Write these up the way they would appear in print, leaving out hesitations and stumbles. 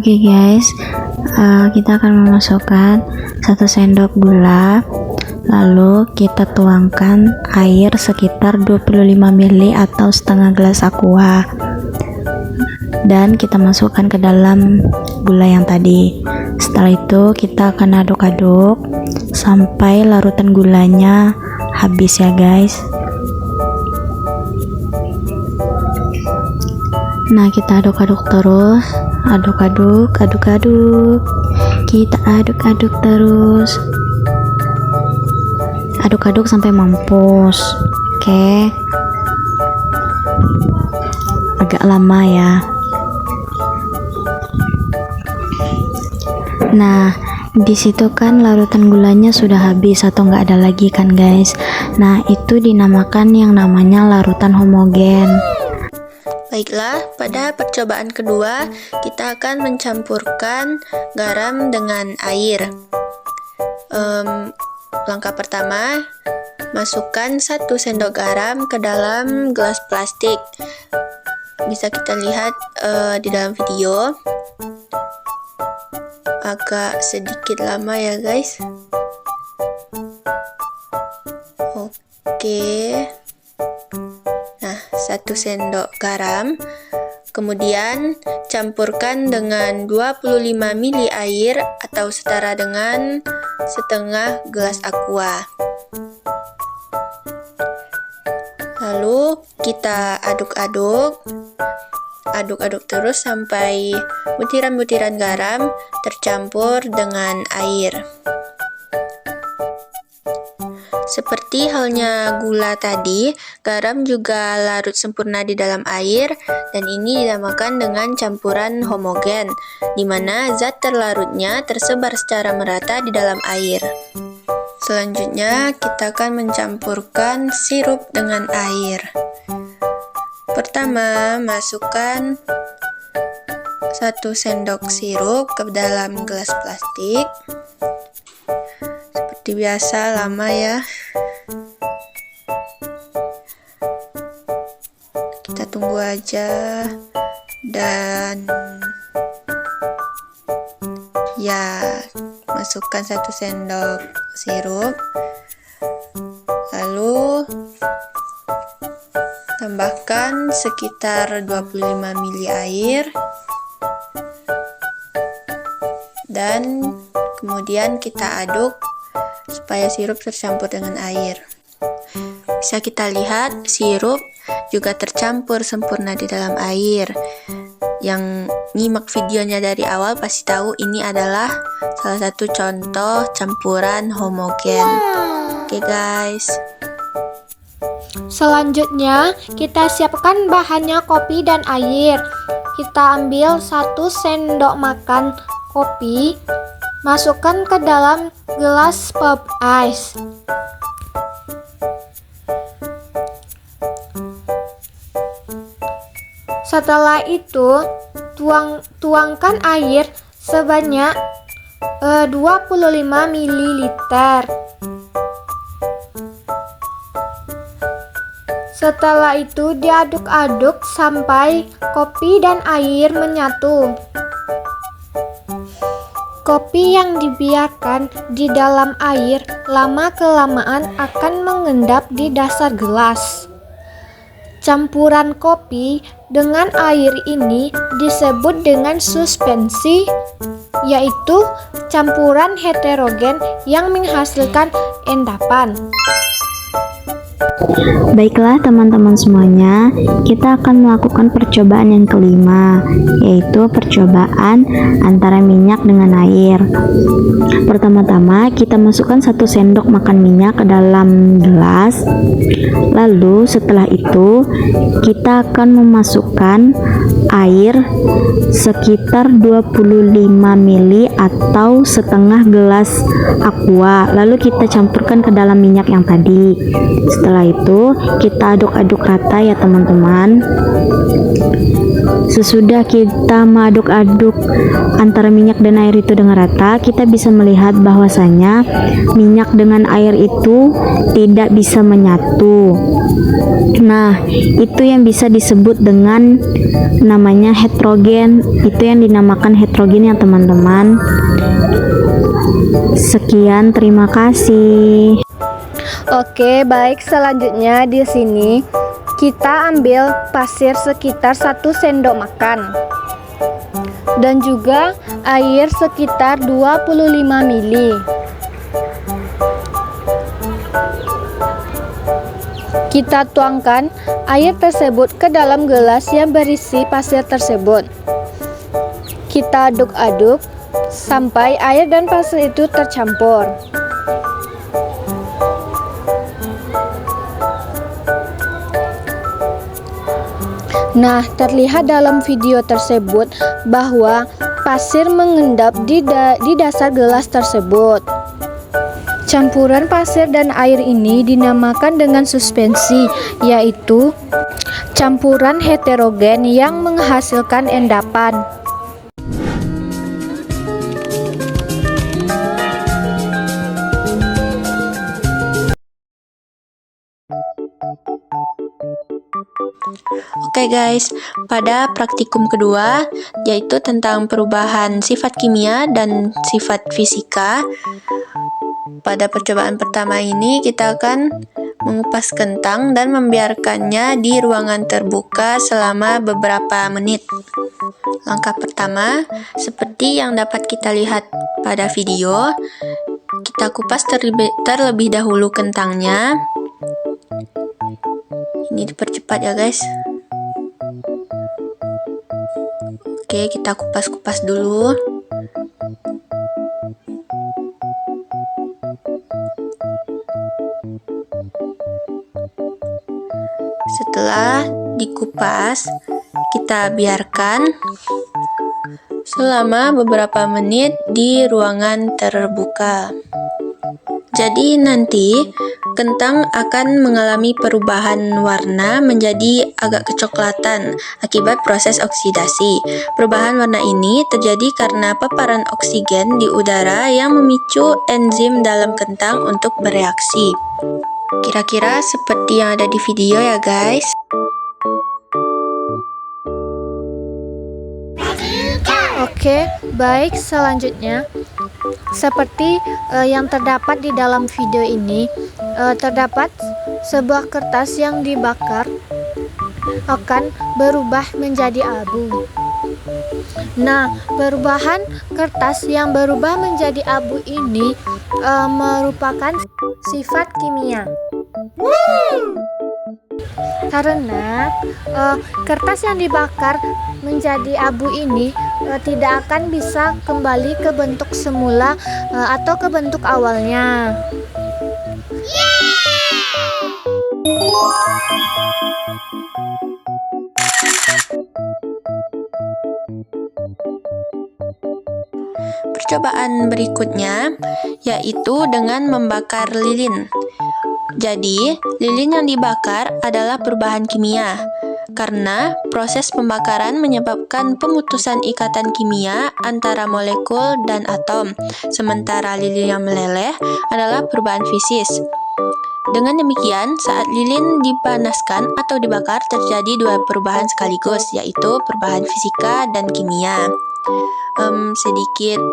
Oke guys, kita akan memasukkan 1 sendok gula, lalu kita tuangkan air sekitar 25 ml atau setengah gelas aqua, dan kita masukkan ke dalam gula yang tadi. Setelah itu kita akan aduk-aduk sampai larutan gulanya habis ya guys. Nah, kita aduk-aduk terus, aduk-aduk kita aduk-aduk terus, aduk-aduk sampai mampus. Oke, agak lama ya. Nah, disitu kan larutan gulanya sudah habis atau nggak ada lagi kan guys. Nah, itu dinamakan yang namanya larutan homogen. Baiklah, pada percobaan kedua kita akan mencampurkan garam dengan air. Langkah pertama, masukkan 1 sendok garam ke dalam gelas plastik. Bisa kita lihat di dalam video. Agak sedikit lama ya guys. Oke. Nah, 1 sendok garam, kemudian campurkan dengan 25 ml air atau setara dengan setengah gelas aqua. Lalu kita aduk-aduk terus sampai butiran-butiran garam tercampur dengan air. Seperti halnya gula tadi, garam juga larut sempurna di dalam air, dan ini dinamakan dengan campuran homogen, di mana zat terlarutnya tersebar secara merata di dalam air. Selanjutnya, kita akan mencampurkan sirup dengan air. Pertama, masukkan 1 sendok sirup ke dalam gelas plastik. Seperti biasa, lama ya. Kita tunggu aja, dan ya, masukkan 1 sendok sirup, lalu tambahkan sekitar 25 ml air, dan kemudian kita aduk supaya sirup tercampur dengan air. Bisa kita lihat sirup juga tercampur sempurna di dalam air. Yang nyimak videonya dari awal pasti tahu ini adalah salah satu contoh campuran homogen. Oke guys. Selanjutnya, kita siapkan bahannya kopi dan air. Kita ambil 1 sendok makan kopi, masukkan ke dalam gelas pop ice. Setelah itu, tuangkan air sebanyak 25 ml. Setelah itu diaduk-aduk sampai kopi dan air menyatu. Kopi yang dibiarkan di dalam air lama-kelamaan akan mengendap di dasar gelas. Campuran kopi dengan air ini disebut dengan suspensi, yaitu campuran heterogen yang menghasilkan endapan. Baiklah teman-teman semuanya, kita akan melakukan percobaan yang kelima, yaitu percobaan antara minyak dengan air. Pertama-tama kita masukkan 1 sendok makan minyak ke dalam gelas. Lalu setelah itu kita akan memasukkan air sekitar 25 ml atau setengah gelas aqua. Lalu kita campurkan ke dalam minyak yang tadi. Setelah itu kita aduk-aduk rata ya teman-teman. Sesudah kita mengaduk-aduk antara minyak dan air itu dengan rata, kita bisa melihat bahwasanya minyak dengan air itu tidak bisa menyatu. Nah, itu yang bisa disebut dengan namanya heterogen. Itu yang dinamakan heterogen ya teman-teman. Sekian, terima kasih. Oke, baik, selanjutnya di sini kita ambil pasir sekitar 1 sendok makan dan juga air sekitar 25 ml. Kita tuangkan air tersebut ke dalam gelas yang berisi pasir tersebut. Kita aduk-aduk sampai air dan pasir itu tercampur. Nah, terlihat dalam video tersebut bahwa pasir mengendap di dasar gelas tersebut. Campuran pasir dan air ini dinamakan dengan suspensi, yaitu campuran heterogen yang menghasilkan endapan. Oke guys, pada praktikum kedua, yaitu tentang perubahan sifat kimia dan sifat fisika. Pada percobaan pertama ini, kita akan mengupas kentang dan membiarkannya di ruangan terbuka selama beberapa menit. Langkah pertama, seperti yang dapat kita lihat pada video, kita kupas terlebih dahulu kentangnya. Ini dipercepat ya guys. Oke, kita kupas-kupas dulu. Setelah dikupas, kita biarkan selama beberapa menit di ruangan terbuka. Jadi nanti kentang akan mengalami perubahan warna menjadi agak kecoklatan akibat proses oksidasi. Perubahan warna ini terjadi karena paparan oksigen di udara yang memicu enzim dalam kentang untuk bereaksi. Kira-kira seperti yang ada di video ya guys. Oke, baik, selanjutnya seperti yang terdapat di dalam video ini, terdapat sebuah kertas yang dibakar akan berubah menjadi abu. Nah, perubahan kertas yang berubah menjadi abu ini merupakan sifat kimia. Karena kertas yang dibakar menjadi abu ini tidak akan bisa kembali ke bentuk semula atau ke bentuk awalnya. Percobaan berikutnya yaitu dengan membakar lilin. Jadi, lilin yang dibakar adalah perubahan kimia, karena proses pembakaran menyebabkan pemutusan ikatan kimia antara molekul dan atom, sementara lilin yang meleleh adalah perubahan fisis. Dengan demikian, saat lilin dipanaskan atau dibakar terjadi dua perubahan sekaligus, yaitu perubahan fisika dan kimia. Sedikit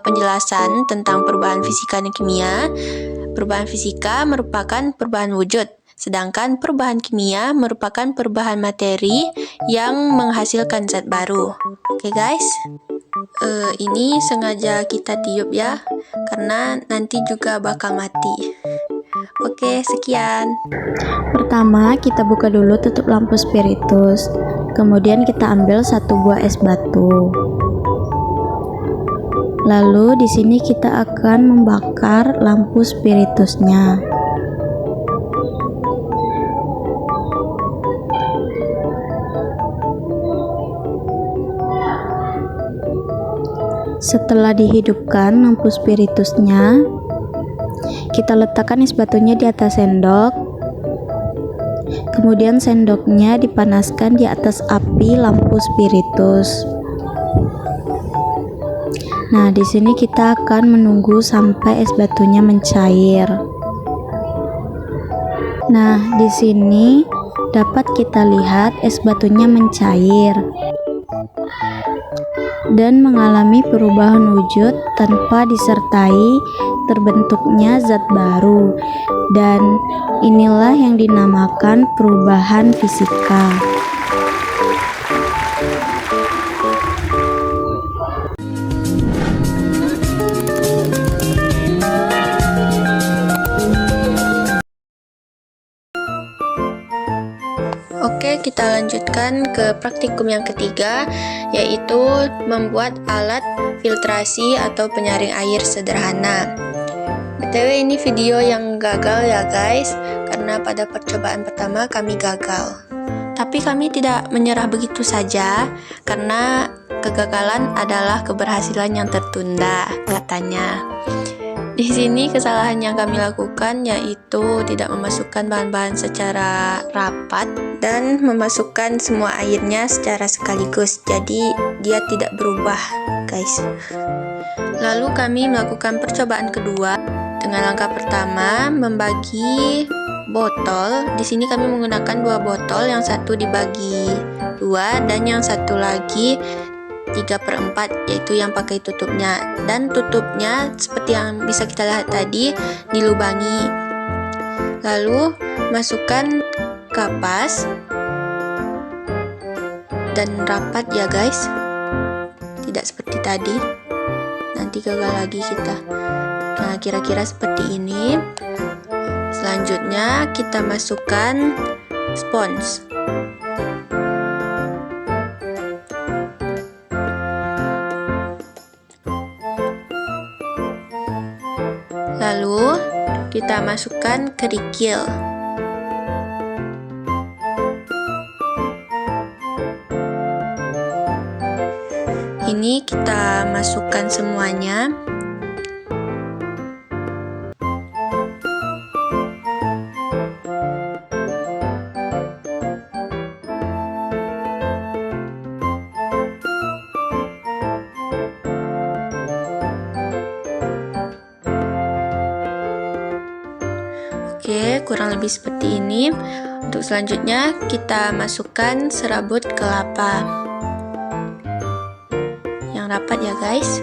penjelasan tentang perubahan fisika dan kimia. Perubahan fisika merupakan perubahan wujud, sedangkan perubahan kimia merupakan perubahan materi yang menghasilkan zat baru. Oke guys, ini sengaja kita tiup ya, karena nanti juga bakal mati. Oke, sekian. Pertama, kita buka dulu tutup lampu spiritus. Kemudian kita ambil satu buah es batu. Lalu di sini kita akan membakar lampu spiritusnya. Setelah dihidupkan lampu spiritusnya, kita letakkan es batunya di atas sendok. Kemudian sendoknya dipanaskan di atas api lampu spiritus. Nah, di sini kita akan menunggu sampai es batunya mencair. Nah, di sini dapat kita lihat es batunya mencair dan mengalami perubahan wujud tanpa disertai terbentuknya zat baru, dan inilah yang dinamakan perubahan fisika. Oke, kita lanjutkan ke praktikum yang ketiga, yaitu membuat alat filtrasi atau penyaring air sederhana. BTW ini video yang gagal ya guys, karena pada percobaan pertama kami gagal. Tapi kami tidak menyerah begitu saja, karena kegagalan adalah keberhasilan yang tertunda, katanya. Di sini kesalahan yang kami lakukan yaitu tidak memasukkan bahan-bahan secara rapat dan memasukkan semua airnya secara sekaligus, jadi dia tidak berubah, guys. Lalu kami melakukan percobaan kedua dengan langkah pertama membagi botol. Di sini kami menggunakan 2 botol, yang satu dibagi 2 dan yang satu lagi 3/4, yaitu yang pakai tutupnya, dan tutupnya seperti yang bisa kita lihat tadi dilubangi. Lalu masukkan kapas dan rapat ya guys, tidak seperti tadi, nanti gagal lagi kita. Nah, kira-kira seperti ini. Selanjutnya kita masukkan spons. Lalu kita masukkan kerikil. Ini kita masukkan semuanya. Oke, kurang lebih seperti ini. Untuk selanjutnya kita masukkan serabut kelapa yang rapat ya guys.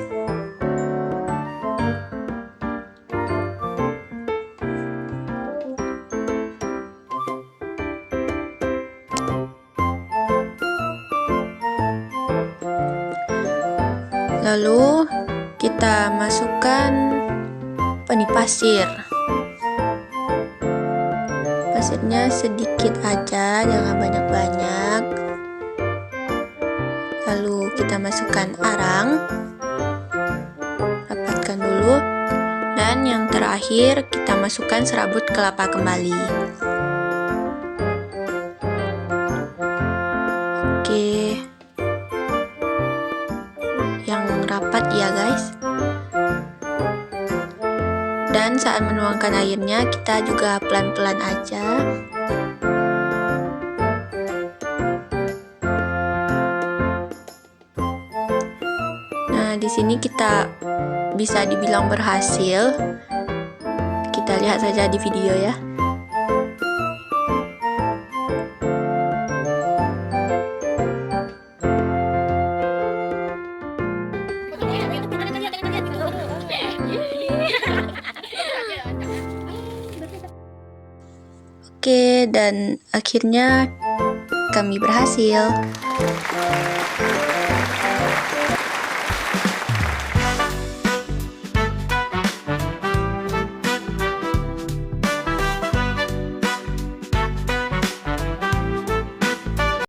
Lalu kita masukkan pasir. Pasirnya sedikit aja, jangan banyak-banyak. Lalu kita masukkan arang, rapatkan dulu, dan yang terakhir kita masukkan serabut kelapa kembali. Oke, yang rapat ya guys. Dan saat menuangkan airnya kita juga pelan-pelan aja. Nah, di sini kita bisa dibilang berhasil. Kita lihat saja di video ya. Oke, dan akhirnya kami berhasil.